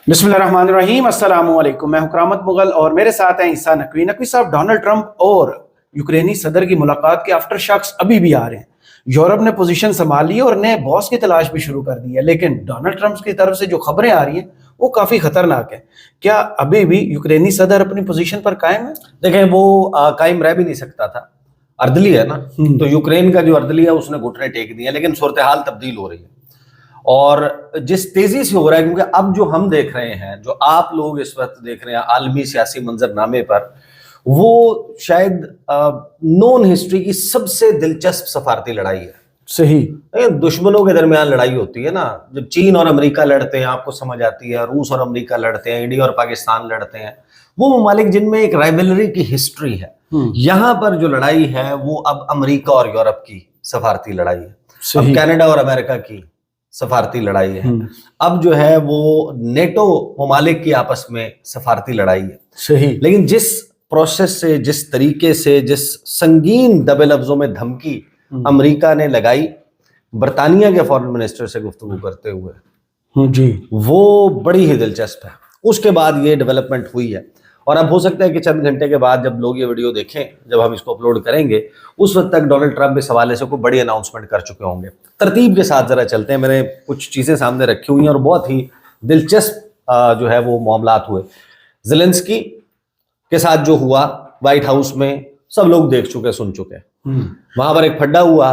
बिस्मिल्लाहिर्रहमानिर्रहीम, अस्सलाम वालेकुम। मैं हूं करामत मुगल और मेरे साथ हैं ईसा नकवी। नकवी साहब, डोनाल्ड ट्रंप और यूक्रेनी सदर की मुलाकात के आफ्टर शॉक्स अभी भी आ रहे हैं। यूरोप ने पोजीशन संभाली है और नए बॉस की तलाश भी शुरू कर दी है, लेकिन डोनाल्ड ट्रंप की तरफ से जो खबरें आ रही हैं वो काफ़ी खतरनाक है। क्या अभी भी यूक्रेनी सदर अपनी पोजीशन पर कायम है? देखें, वो कायम रह भी नहीं सकता था, अर्दली है ना, तो यूक्रेन का जो अर्दली है उसने घुटने टेक दिए, लेकिन सूरत हाल तब्दील हो रही है और जिस तेजी से हो रहा है, क्योंकि अब जो हम देख रहे हैं, जो आप लोग इस वक्त देख रहे हैं आलमी सियासी मंजरनामे पर, वो शायद नॉन हिस्ट्री की सबसे दिलचस्प सफारती लड़ाई है। सही। दुश्मनों के दरमियान लड़ाई होती है ना, जब चीन और अमेरिका लड़ते हैं आपको समझ आती है, रूस और अमेरिका लड़ते हैं, इंडिया और पाकिस्तान लड़ते हैं, वो ममालिक जिनमें एक राइवलरी की हिस्ट्री है। यहाँ पर जो लड़ाई है वो अब अमेरिका और यूरोप की सफारती लड़ाई है, अब कनाडा और अमेरिका की सफारती लड़ाई है, अब जो है वो नेटो ममालिक की आपस में सफारती लड़ाई है। सही। लेकिन जिस प्रोसेस से, जिस तरीके से, जिस संगीन दबे लफ्जों में धमकी अमेरिका ने लगाई बरतानिया के फॉरेन मिनिस्टर से गुफ्तगू करते हुए जी, वो बड़ी ही दिलचस्प है। उसके बाद ये डेवलपमेंट हुई है और अब हो सकता है कि चंद घंटे के बाद जब लोग ये वीडियो देखें, जब हम इसको अपलोड करेंगे, उस वक्त तक डोनाल्ड ट्रंप इस हवाले से कोई बड़ी अनाउंसमेंट कर चुके होंगे। तरतीब के साथ जरा चलते हैं, मैंने कुछ चीज़ें सामने रखी हुई हैं और बहुत ही दिलचस्प जो है वो मामलात हुए। ज़ेलेंस्की के साथ जो हुआ व्हाइट हाउस में सब लोग देख चुके, सुन चुके। वहां पर एक फड्डा हुआ,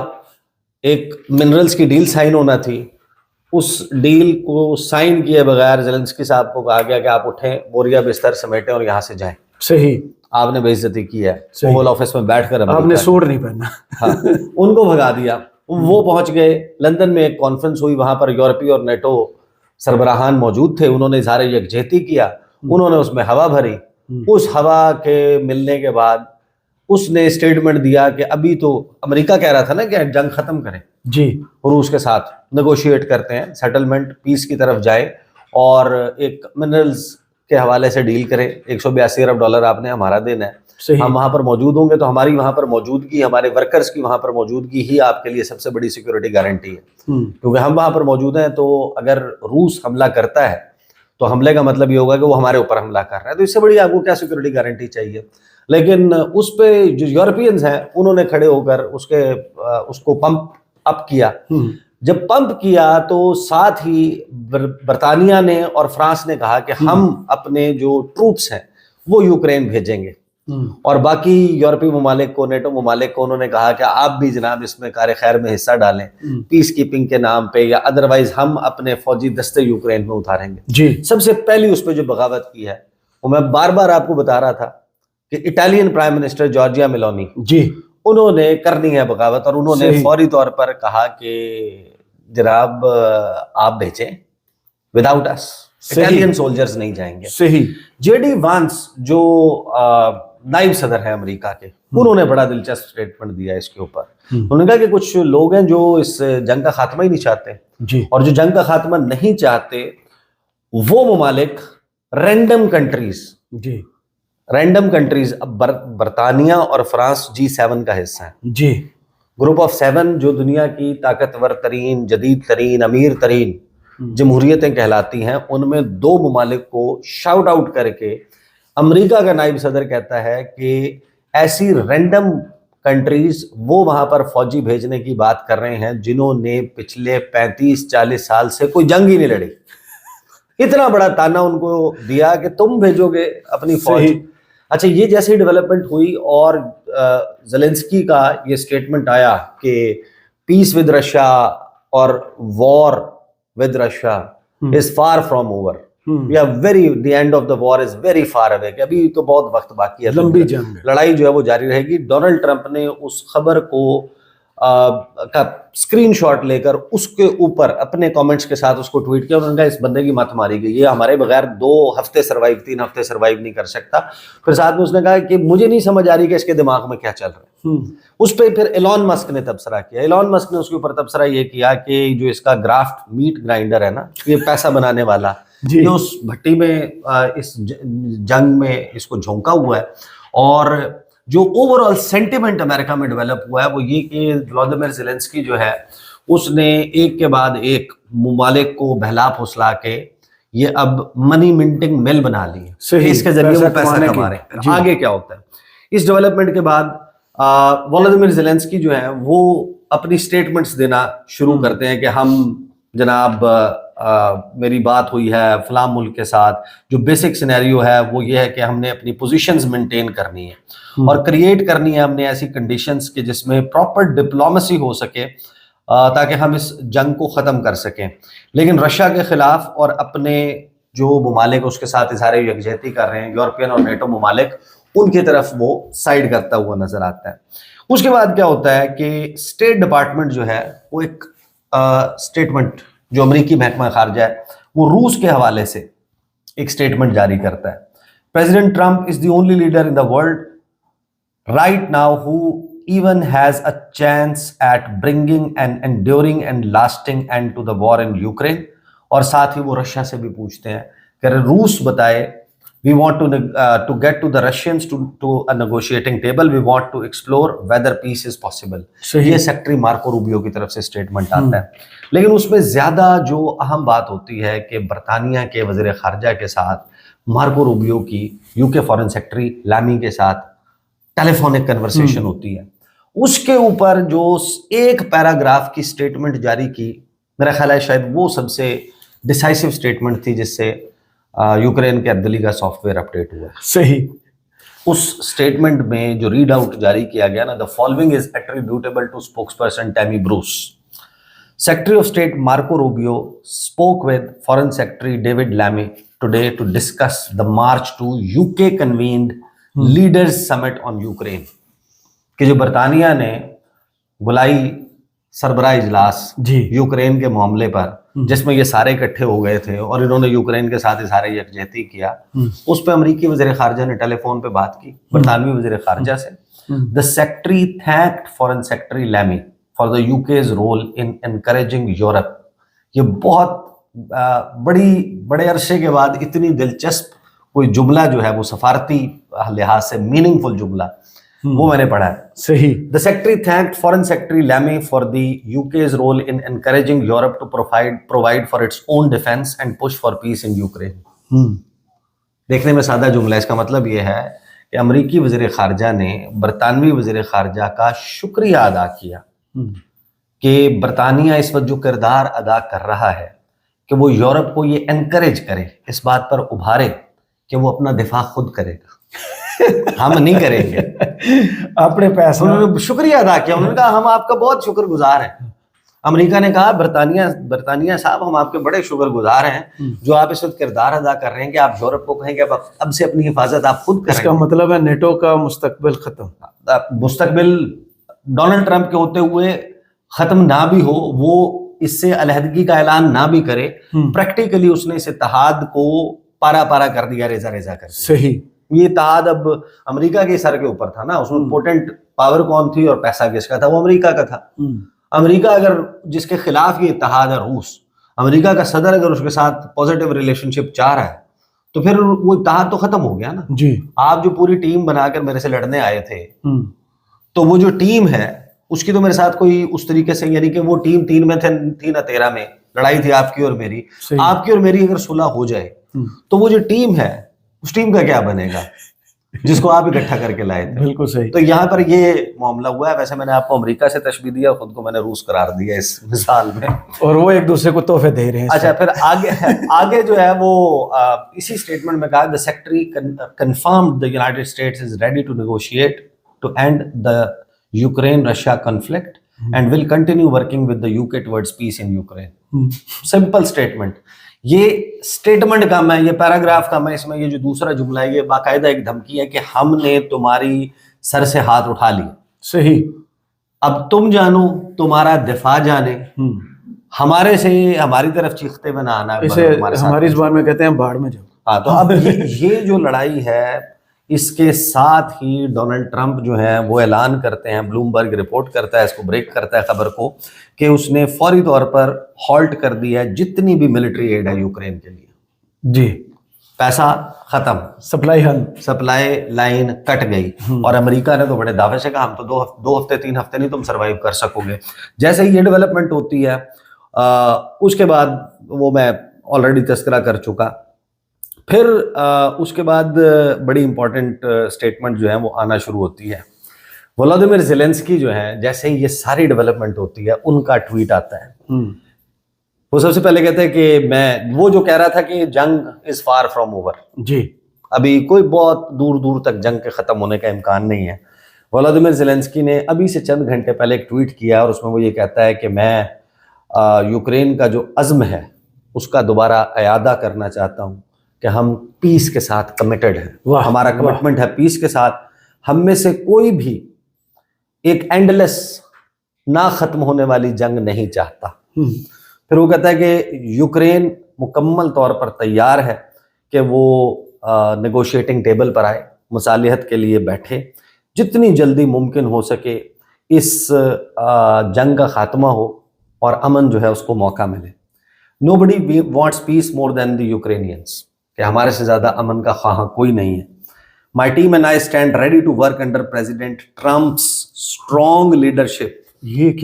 एक मिनरल्स की डील साइन होना थी, उस डील को साइन किए बगैर ज़ेलेंस्की साहब को कहा गया कि आप उठें, बोरिया बिस्तर समेटें और यहाँ से जाएं। सही। आपने बेइज्जती की है, ओवल ऑफिस में बैठकर आपने सूट नहीं पहना। हाँ, उनको भगा दिया। वो पहुंच गए लंदन में, एक कॉन्फ्रेंस हुई, वहां पर यूरोपीय और नेटो सरबराहान मौजूद थे। उन्होंने इज़हार यकजहती किया, उन्होंने उसमें हवा भरी। उस हवा के मिलने के बाद उसने स्टेटमेंट दिया कि अभी तो अमेरिका कह रहा था ना कि जंग खत्म करें जी, रूस के साथ, नेगोशिएट करते हैं, सेटलमेंट, पीस की तरफ जाए और एक मिनरल्स के हवाले से डील करें। 182 अरब डॉलर आपने हमारा देना है, हम वहां पर मौजूद होंगे तो हमारी वहां पर मौजूदगी, हमारे वर्कर्स की वहां पर मौजूदगी ही आपके लिए सबसे बड़ी सिक्योरिटी गारंटी है। क्योंकि हम वहां पर मौजूद हैं, तो अगर रूस हमला करता है तो हमले का मतलब ये होगा कि वो हमारे ऊपर हमला कर रहा है, तो इससे बड़ी आपको क्या सिक्योरिटी गारंटी चाहिए। लेकिन उस पे जो यूरोपियंस हैं उन्होंने खड़े होकर उसको पंप अप किया। जब पंप किया तो साथ ही बरतानिया ने और फ्रांस ने कहा कि हम अपने जो ट्रूप्स हैं वो यूक्रेन भेजेंगे और बाकी यूरोपीय ममालिक को, नेटो ममालिक को उन्होंने कहा कि आप भी जनाब इसमें कार खैर में हिस्सा डालें, पीस कीपिंग के नाम पे, या अदरवाइज हम अपने फौजी दस्ते यूक्रेन में उतारेंगे जी। सबसे पहली उस पर जो बगावत की है वो मैं बार बार आपको बता रहा था कि Italian prime minister Giorgia Meloni ji, उन्होंने करनी है बगावत और उन्होंने फौरी तौर पर कहा कि जनाब आप भेजें, विदाउट अस इटालियन सोल्जर्स नहीं जाएंगे। सही। जेडी वांस जो नायब सदर है अमेरिका के, उन्होंने बड़ा दिलचस्प स्टेटमेंट दिया इसके ऊपर। उन्होंने कहा कि कुछ लोग हैं जो इस जंग का खात्मा ही नहीं चाहते जी, और जो जंग का खात्मा नहीं चाहते वो ममालिक रैंडम कंट्रीज जी, रैंडम कंट्रीज, अब बरतानिया और फ्रांस G7 का हिस्सा है जी, ग्रुप ऑफ 7 जो दुनिया की ताकतवर तरीन, जदीद तरीन, अमीर तरीन जमहूरियतें कहलाती हैं, उनमें 2 ममालिक को शाउट आउट करके अमेरिका का नायब सदर कहता है कि ऐसी रैंडम कंट्रीज वो वहां पर फौजी भेजने की बात कर रहे हैं जिन्होंने पिछले 35-40 साल से कोई जंग ही नहीं लड़ी। इतना बड़ा ताना उनको दिया कि तुम भेजोगे अपनी फौज। अच्छा, ये जैसे डेवलपमेंट हुई और ज़ेलेंस्की का ये स्टेटमेंट आया कि पीस विद रशिया और war with Russia is far from over. We are the end of the war is very far away. अभी तो बहुत वक्त बाकी है, लंबी जंग, लड़ाई जो है वो जारी रहेगी। डोनाल्ड ट्रंप ने उस खबर को का स्क्रीनशॉट लेकर उसके ऊपर अपने कमेंट्स के साथ उसको ट्वीट किया। उन्होंने कहा इस बंदे की मत मारी गई, ये हमारे बगैर 2 हफ्ते सर्वाइव, 3 हफ्ते सर्वाइव नहीं कर सकता। फिर साथ में उसने कहा कि मुझे नहीं समझ आ रही कि इसके दिमाग में क्या चल रहा है। उस पर फिर एलॉन मस्क ने तबसरा किया। एलॉन मस्क ने उसके ऊपर तबसरा ये किया कि जो इसका ग्राफ्ट मीट ग्राइंडर है ना, ये पैसा बनाने वाला, ये उस भट्टी में इस जंग में इसको झोंका हुआ है। और जो ओवरऑल सेंटिमेंट अमेरिका में डेवलप हुआ है वो ये कि व्लादिमीर ज़ेलेंस्की जो है उसने एक के बाद एक ममालिक को बहला फुसला के یہ اب منی منٹنگ مل بنا لی ہے, صحیح, اس کے ذریعے وہ پیسہ کما رہے ہیں. آگے کیا ہوتا ہے اس ڈیولپمنٹ کے بعد؟ والادیمیر زیلنسکی جو ہیں وہ اپنی سٹیٹمنٹس دینا شروع کرتے ہیں کہ ہم جناب میری بات ہوئی ہے فلاں ملک کے ساتھ, جو بیسک سینیریو ہے وہ یہ ہے کہ ہم نے اپنی پوزیشنز مینٹین کرنی ہے اور کریٹ کرنی ہے ہم نے ایسی کنڈیشنز کہ جس میں پراپر ڈپلومیسی ہو سکے تاکہ ہم اس جنگ کو ختم کر سکیں. لیکن رشیا کے خلاف اور اپنے جو ممالک اس کے ساتھ اظہار یکجہتی کر رہے ہیں, یورپین اور نیٹو ممالک, ان کی طرف وہ سائڈ کرتا ہوا نظر آتا ہے. اس کے بعد کیا ہوتا ہے کہ اسٹیٹ ڈپارٹمنٹ جو ہے وہ ایک اسٹیٹمنٹ, جو امریکی محکمہ خارجہ ہے, وہ روس کے حوالے سے ایک اسٹیٹمنٹ جاری کرتا ہے. President Trump is the only leader in the world right now who even has a chance at bringing an enduring and lasting end to the war in Ukraine. اور ساتھ ہی وہ رشیا سے بھی پوچھتے ہیں کہ روس بتائے we want to get to the Russians to a negotiating table, we want to explore whether peace is possible. یہ سیکٹری مارکو روبیو کی طرف سے اسٹیٹمنٹ آتا ہے. لیکن اس میں زیادہ جو اہم بات ہوتی ہے کہ برطانیہ کے وزیر خارجہ کے ساتھ مارکو روبیو کی یو کے فارن سیکٹری لیمی کے ساتھ ٹیلی فونک کنورسیشن ہوتی ہے. اس کے اوپر جو ایک پیراگراف کی سٹیٹمنٹ جاری کی, میرا خیال ہے شاید وہ سب سے ڈیسائسو سٹیٹمنٹ تھی جس سے یوکرین کے عدلی کا سافٹ ویئر اپڈیٹ ہوا. صحیح. اس سٹیٹمنٹ میں جو ریڈ آؤٹ جاری کیا گیا نا, the following is attributable to spokesperson Tammy Bruce. Secretary of State Marco Rubio spoke with Foreign Secretary David Lammy today to discuss the march to UK convened leaders summit on Ukraine, کہ جو برطانیہ نے بلائی سربراہ اجلاس Ukraine کے معاملے پر, جس میں یہ سارے اکٹھے ہو گئے تھے اور انہوں نے یوکرین کے ساتھ اظہار یکجہتی کیا, اس پہ امریکی وزیر خارجہ نے ٹیلی فون پہ بات کی برطانوی وزیر خارجہ سے. The secretary thanked foreign secretary Lammy for the UK's role in encouraging Europe. یہ بہت بڑے عرصے کے بعد اتنی دلچسپ کوئی جملہ جو ہے وہ سفارتی لحاظ سے میننگ فل جملہ وہ میں نے پڑھا ہے. صحیح. The secretary thanked foreign secretary Lammy for the UK's role in encouraging Europe to provide for its own defense and push for peace in Ukraine. دیکھنے میں سادہ جملہ, اس کا مطلب یہ ہے کہ امریکی وزیر خارجہ نے برطانوی وزیر خارجہ کا شکریہ ادا کیا کہ برطانیہ اس وقت جو کردار ادا کر رہا ہے کہ وہ یورپ کو یہ انکریج کرے, اس بات پر ابھارے کہ وہ اپنا دفاع خود کرے گا, ہم نہیں کریں گے. اپنے پیسے. انہوں نے شکریہ ادا کیا, انہوں نے کہا ہم آپ کا بہت شکر گزار ہیں. امریکہ نے کہا برطانیہ صاحب ہم آپ کے بڑے شکر گزار ہیں جو آپ اس وقت کردار ادا کر رہے ہیں کہ آپ یورپ کو کہیں کہ اب سے اپنی حفاظت آپ خود کریں. اس کا مطلب ہے نیٹو کا مستقبل ختم. مستقبل ڈونلڈ ٹرمپ کے ہوتے ہوئے ختم نہ بھی ہو, وہ اس سے علیحدگی کا اعلان نہ بھی کرے, پریکٹیکلی اس نے اس اتحاد کو پارا کر دیا, ریزا کر دیا. صحیح. یہ اتحاد اب امریکہ کے سر کے اوپر تھا نا, اس میں پوٹنٹ پاور کون تھی اور پیسہ کس کا تھا, وہ امریکہ کا تھا. امریکہ اگر جس کے خلاف یہ اتحاد ہے روس, امریکہ کا صدر اگر اس کے ساتھ پازیٹیو ریلیشن شپ چاہ رہا ہے تو پھر وہ اتحاد تو ختم ہو گیا نا. جی. آپ جو پوری ٹیم بنا کر میرے سے لڑنے آئے تھے, تو وہ جو ٹیم ہے اس کی تو میرے ساتھ کوئی اس طریقے سے, یعنی کہ وہ ٹیم 3 میں تھی نہ 13 میں, لڑائی تھی آپ کی اور میری. آپ کی اور میری اگر صلح ہو جائے تو وہ جو ٹیم ہے اس ٹیم کا کیا بنے گا جس کو آپ اکٹھا کر کے لائے تھے. بالکل صحیح. تو یہاں پر یہ معاملہ ہوا ہے. ویسے میں نے آپ کو امریکہ سے تشبیہ دیا, خود کو میں نے روس قرار دیا اس مثال میں, اور وہ ایک دوسرے کو تحفے دے رہے ہیں. اچھا, پھر آگے جو ہے وہ اسی اسٹیٹمنٹ میں کہا the secretary confirmed the United States is ready to negotiate to end the Ukraine-Russia conflict and will continue working with the UK towards peace in Ukraine. Simple statement. یہ اسٹیٹمنٹ کم ہے, یہ پیراگراف کم ہے, اس میں یہ جو دوسرا جملہ ہے یہ باقاعدہ ایک دھمکی ہے کہ ہم نے تمہاری سر سے ہاتھ اٹھا لی. صحیح. اب تم جانو, تمہارا دفاع جانے, ہمارے سے ہماری طرف چیختے ہوئے نہ آنا. اسے ہماری زبان میں کہتے ہیں باڑ میں جاؤ. ہاں, تو اب یہ جو لڑائی ہے اس کے ساتھ ہی ڈونلڈ ٹرمپ جو ہیں وہ اعلان کرتے ہیں, بلومبرگ رپورٹ کرتا ہے, اس کو بریک کرتا ہے خبر کو, کہ اس نے فوری طور پر ہالٹ کر دیا ہے جتنی بھی ملٹری ایڈ ہے یوکرین کے لیے. جی. پیسہ ختم, سپلائی لائن کٹ گئی. اور امریکہ نے تو بڑے دعوے سے کہا ہم تو 2 ہفتے 3 ہفتے نہیں تم سروائیو کر سکو گے. جیسے ہی یہ ڈیولپمنٹ ہوتی ہے اس کے بعد وہ میں ऑलरेडी तस्करा कर चुका। फिर उसके बाद बड़ी इंपॉर्टेंट स्टेटमेंट जो है वो आना शुरू होती है। व्लादिमीर ज़ेलेंस्की जो है, जैसे ही ये सारी डेवलपमेंट होती है, उनका ट्वीट आता है। वो सबसे पहले कहते हैं कि वो जो कह रहा था कि जंग इज फार फ्रॉम ओवर, जी अभी कोई बहुत दूर दूर तक जंग के खत्म होने का इम्कान नहीं है। व्लादिमीर ज़ेलेंस्की ने अभी से चंद घंटे पहले एक ट्वीट किया और उसमें वो ये कहता है कि मैं यूक्रेन का जो अज़्म है उसका दोबारा इयादा करना चाहता हूँ कि हम पीस के साथ कमिटेड हैं, हमारा कमिटमेंट है पीस के साथ। हम में से कोई भी एक एंडलेस ना खत्म होने वाली जंग नहीं चाहता। फिर वो कहता है कि यूक्रेन मुकम्मल तौर पर तैयार है कि वो नेगोशिएटिंग टेबल पर आए, मसालिहत के लिए बैठे, जितनी जल्दी मुमकिन हो सके इस जंग का खात्मा हो और अमन जो है उसको मौका मिले। Nobody wants peace more than the Ukrainians, कि हमारे से ज़्यादा अमन का ख्वाह कोई नहीं है। My team and I stand ready to work under president Trump's strong leadership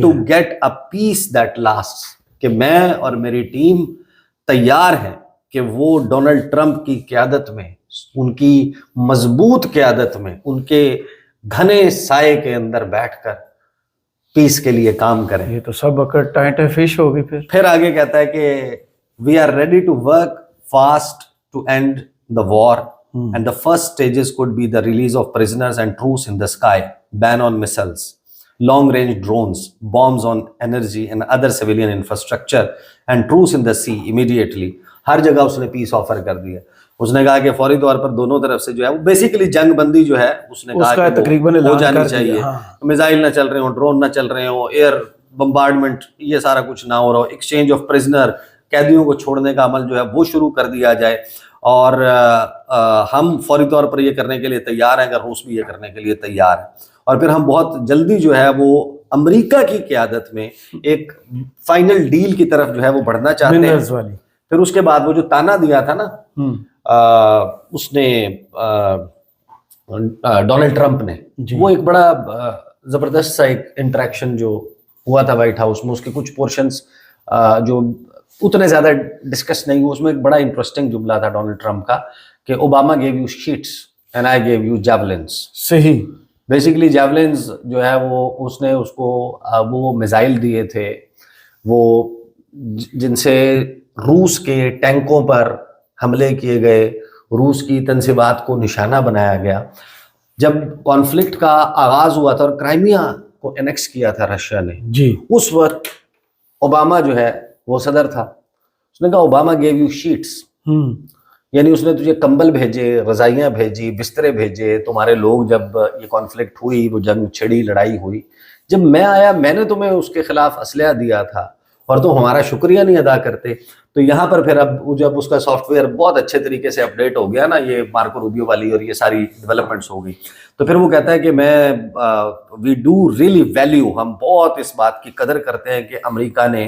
to get a peace that lasts, कि मैं और मेरी टीम तैयार हैं कि वो डोनाल्ड ट्रंप की क़यादत में, उनकी मजबूत क़यादत में, उनके घने साए के अंदर बैठकर पीस के लिए काम करें। ये तो सब अकर टाइट फिश होगी। फिर आगे कहता है कि we are ready to work fast to end the war and the first stages could be the release of prisoners and truce in the sky, ban on missiles, long range drones, bombs on energy and other civilian infrastructure and truce in the sea immediately। हर जगह उसने piece offer कर दिया। उसने कहा कि फौरी तौर पर दोनों तरफ से जो है वो बेसिकली जंग बंदी जो है उसने कहा कि तकरीबन हो जानी चाहिए। हाँ। मिसाइल ना चल रहे हो, ड्रोन ना चल रहे हो, एयर बम्बार्डमेंट ये सारा कुछ ना हो रहा हो, एक्सचेंज ऑफ प्रिजनर, कैदियों को छोड़ने का अमल जो है वो शुरू कर दिया जाए। और हम फौरी तौर पर ये करने के लिए तैयार हैं अगर रूस भी ये करने के लिए तैयार है। और फिर हम बहुत जल्दी जो है वो अमेरिका की क़यादत में एक फाइनल डील की तरफ जो है वो बढ़ना चाहते हैं। फिर उसके बाद वो जो ताना दिया था ना उसने डोनाल्ड ट्रंप ने, वो एक बड़ा ज़बरदस्त सा एक इंटरेक्शन जो हुआ था व्हाइट हाउस में, उसके कुछ पोर्शंस जो उतने ज़्यादा डिस्कस नहीं हुए, उसमें एक बड़ा इंटरेस्टिंग जुमला था डोनाल्ड ट्रंप का कि Obama gave you sheets and I gave you javelins. सही, बेसिकली जैवलिन्स जो है वो उसने उसको वो मिसाइल दिए थे वो जिनसे रूस के टैंकों पर हमले किए गए, रूस की तंसीबात को निशाना बनाया गया। जब कॉन्फ्लिक्ट का आगाज हुआ था और क्राइमिया को एनेक्स किया था रशिया ने जी, उस वक्त ओबामा जो है वो सदर था। उसने कहा ओबामा गेव यू शीट्स, यानी उसने तुझे कंबल भेजे, रजाइयाँ भेजी, बिस्तरे भेजे। तुम्हारे लोग जब ये कॉन्फ्लिक्ट हुई, वो जंग छिड़ी, लड़ाई हुई, जब मैं आया मैंने तुम्हें उसके खिलाफ असलहा दिया था और तुम हमारा शुक्रिया नहीं अदा करते। तो यहाँ पर फिर अब जब उसका सॉफ्टवेयर बहुत अच्छे तरीके से अपडेट हो गया ना, ये मार्को रूबियो वाली और ये सारी डेवलपमेंट्स हो गई, तो फिर वो कहता है कि वी डू रियली वैल्यू, हम बहुत इस बात की कदर करते हैं कि अमेरिका ने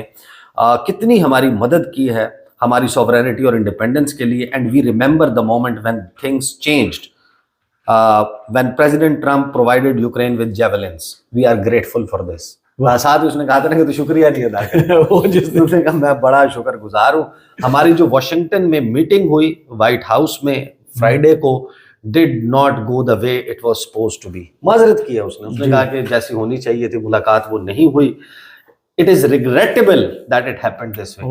कितनी हमारी मदद की है हमारी सॉवरेनिटी और इंडिपेंडेंस के लिए। And we remember the moment when things changed, when president Trump provided Ukraine with javelins, we are grateful for this. साथ ही उसने कहा था ना कि तो शुक्रिया नहीं अदा किया। वो जिसने कहा मैं बड़ा शुक्रगुजार हूँ। हमारी जो वाशिंगटन में मीटिंग हुई व्हाइट हाउस में फ्राइडे को, did not go the way it was supposed to be. माजरत की है उसने कहा कि जैसी होनी चाहिए थी मुलाकात वो नहीं हुई। It is regrettable that it happened this way,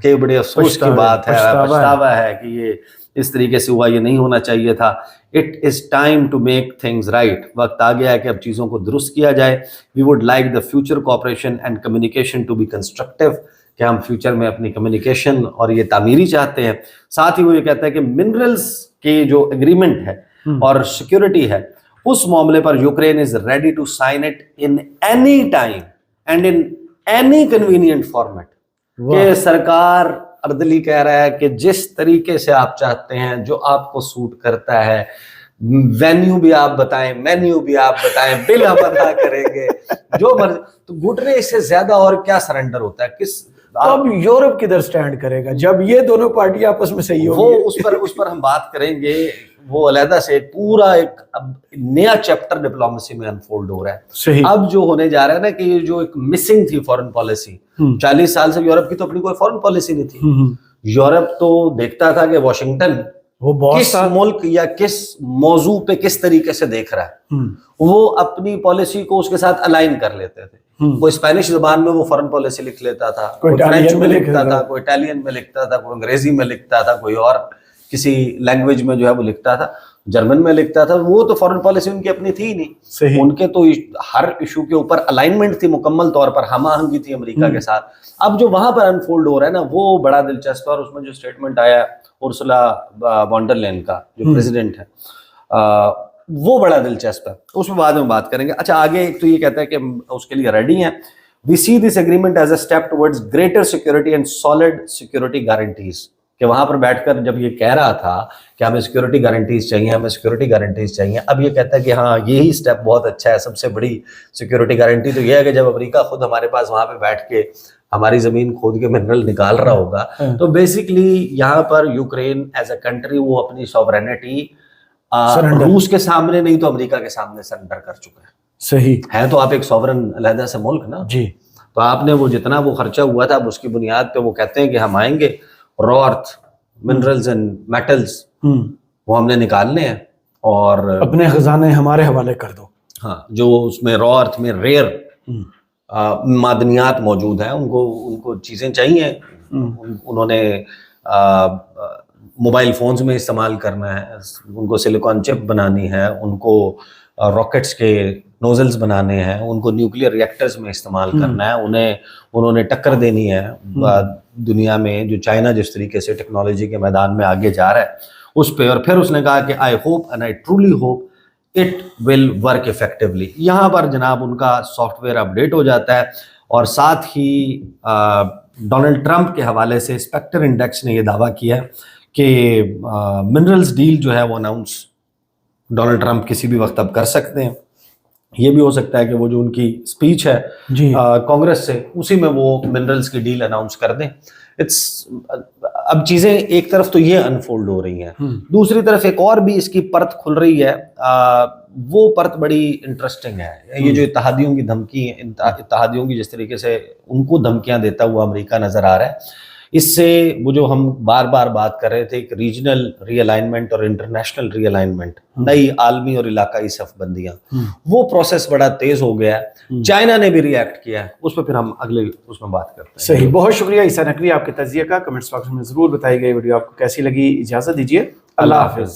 कि बड़े अफसोस की बात है, पछतावा है कि ये इस तरीके से हुआ, ये नहीं होना चाहिए था। It is time to make things right, वक्त आ गया है कि अब चीज़ों को दुरुस्त किया जाए। We would like the future cooperation and communication to be constructive, कि हम फ्यूचर में अपनी कम्युनिकेशन और ये तामीरी चाहते हैं। साथ ही वो ये कहता है कि मिनरल्स की जो एग्रीमेंट है और सिक्योरिटी है, उस मामले पर Ukraine is ready to sign it in any time and in any convenient format. कि सरकार अर्दली कह रहा है कि जिस तरीके से आप चाहते हैं, जो आपको सूट करता है, वेन्यू भी आप बताएं, मेन्यू भी आप बताएं, बिल हम अदा करेंगे, जो मर्जी। तो घुटने इससे ज्यादा और क्या सरेंडर होता है? किस अब यूरोप किधर स्टैंड करेगा जब ये दोनों पार्टी आपस में सही होगी? वो उस पर हम बात करेंगे। वो अलहदा से पूरा एक अब नया चैप्टर डिप्लोमेसी में अनफोल्ड हो रहा है। सही। अब जो होने जा रहा है ना कि ये जो एक मिसिंग थी फॉरेन पॉलिसी, 40 साल से यूरोप की तो अपनी कोई फॉरेन पॉलिसी नहीं थी। یورپ تو دیکھتا تھا کہ واشنگٹن وہ باس کس ملک یا کس موضوع پہ کس طریقے سے دیکھ رہا ہے، وہ اپنی پالیسی کو اس کے ساتھ الائن کر لیتے تھے. کوئی اسپینش زبان میں وہ فارن پالیسی لکھ لیتا تھا، کوئی فرینچ میں لکھتا تھا، کوئی اٹالین میں لکھتا تھا، کوئی انگریزی میں لکھتا تھا، کوئی اور کسی لینگویج میں جو ہے وہ لکھتا تھا، جرمن میں لکھتا تھا. وہ تو فارن پالیسی ان کی اپنی تھی ہی نہیں. ان کے تو ہر ایشو کے اوپر الائنمنٹ تھی، مکمل طور پر ہم آہنگی تھی امریکہ کے ساتھ. اب جو وہاں پر انفولڈ ہو رہا ہے نا وہ بڑا دلچسپ ہے. اور اس میں جو اسٹیٹمنٹ آیا ارسلا وان ڈر لائن کا جو پریزیڈنٹ ہے وہ بڑا دلچسپ ہے، اس میں بعد میں بات کریں گے. اچھا آگے ایک تو یہ کہتا ہے کہ اس کے لیے ریڈی ہیں. We see this agreement as a step towards greater security and solid security guarantees. کہ وہاں پر بیٹھ کر جب یہ کہہ رہا تھا کہ ہمیں سیکورٹی گارنٹیز چاہیے، ہمیں سیکورٹی گارنٹیز چاہیے، اب یہ کہتا ہے کہ ہاں یہی اسٹیپ بہت اچھا ہے. سب سے بڑی سیکورٹی گارنٹی تو یہ ہے کہ جب امریکہ خود ہمارے پاس وہاں پہ بیٹھ کے ہماری زمین کھود کے منرل نکال رہا ہوگا تو بیسکلی یہاں پر یوکرین ایز اے کنٹری وہ اپنی سوورینٹی روس کے سامنے نہیں تو امریکہ کے سامنے سرنڈر کر چکا ہے. صحیح ہے تو آپ ایک سوورن علیحدہ سے ملک نا جی. تو آپ نے وہ جتنا وہ خرچہ ہوا تھا اب اس کی بنیاد پہ وہ کہتے ہیں کہ ہم آئیں گے، را ارتھ منرلز اینڈ میٹلز وہ ہم نے نکالنے ہیں اور اپنے خزانے ہمارے حوالے کر دو. ہاں جو اس میں را ارتھ میں ریئر معدنیات موجود ہیں ان کو چیزیں چاہیے. انہوں نے موبائل فونز میں استعمال کرنا ہے، ان کو سلیکان چپ بنانی ہے، ان کو راکٹس کے نوزلز بنانے ہیں، ان کو نیوکلیئر ریئیکٹرز میں استعمال کرنا ہے، انہوں نے ٹکر دینی ہے دنیا میں جو چائنا جس طریقے سے ٹیکنالوجی کے میدان میں آگے جا رہا ہے اس پہ. اور پھر اس نے کہا کہ I hope and I truly hope it will work effectively. یہاں پر جناب ان کا سافٹ ویئر اپڈیٹ ہو جاتا ہے. اور ساتھ ہی ڈونلڈ ٹرمپ کے حوالے سے اسپیکٹر انڈیکس نے یہ دعویٰ کیا کہ منرلز ڈیل جو ہے وہ اناؤنس ڈونلڈ ٹرمپ کسی بھی وقت اب کر سکتے ہیں. یہ بھی ہو سکتا ہے کہ وہ جو ان کی اسپیچ ہے کانگریس سے اسی میں وہ منرلز کی ڈیل اناؤنس کر دیں. اب چیزیں ایک طرف تو یہ انفولڈ ہو رہی ہیں، دوسری طرف ایک اور بھی اس کی پرت کھل رہی ہے. وہ پرت بڑی انٹرسٹنگ ہے. یہ جو اتحادیوں کی دھمکی، اتحادیوں کی جس طریقے سے ان کو دھمکیاں دیتا ہوا امریکہ نظر آ رہا ہے، اس سے وہ جو ہم بار بار بات کر رہے تھے ایک ریجنل ری الائنمنٹ اور انٹرنیشنل ری الائنمنٹ، نئی عالمی اور علاقائی صف بندیاں، وہ پروسیس بڑا تیز ہو گیا ہے. چائنا نے بھی ری ایکٹ کیا ہے، اس پہ پھر ہم اگلے اس میں بات کرتے ہیں. صحیح. بہت شکریہ عیسیٰ نقوی آپ کے تجزیے کا. کمنٹس باکس میں ضرور بتائی گئی ویڈیو آپ کو کیسی لگی. اجازت دیجیے، اللہ حافظ.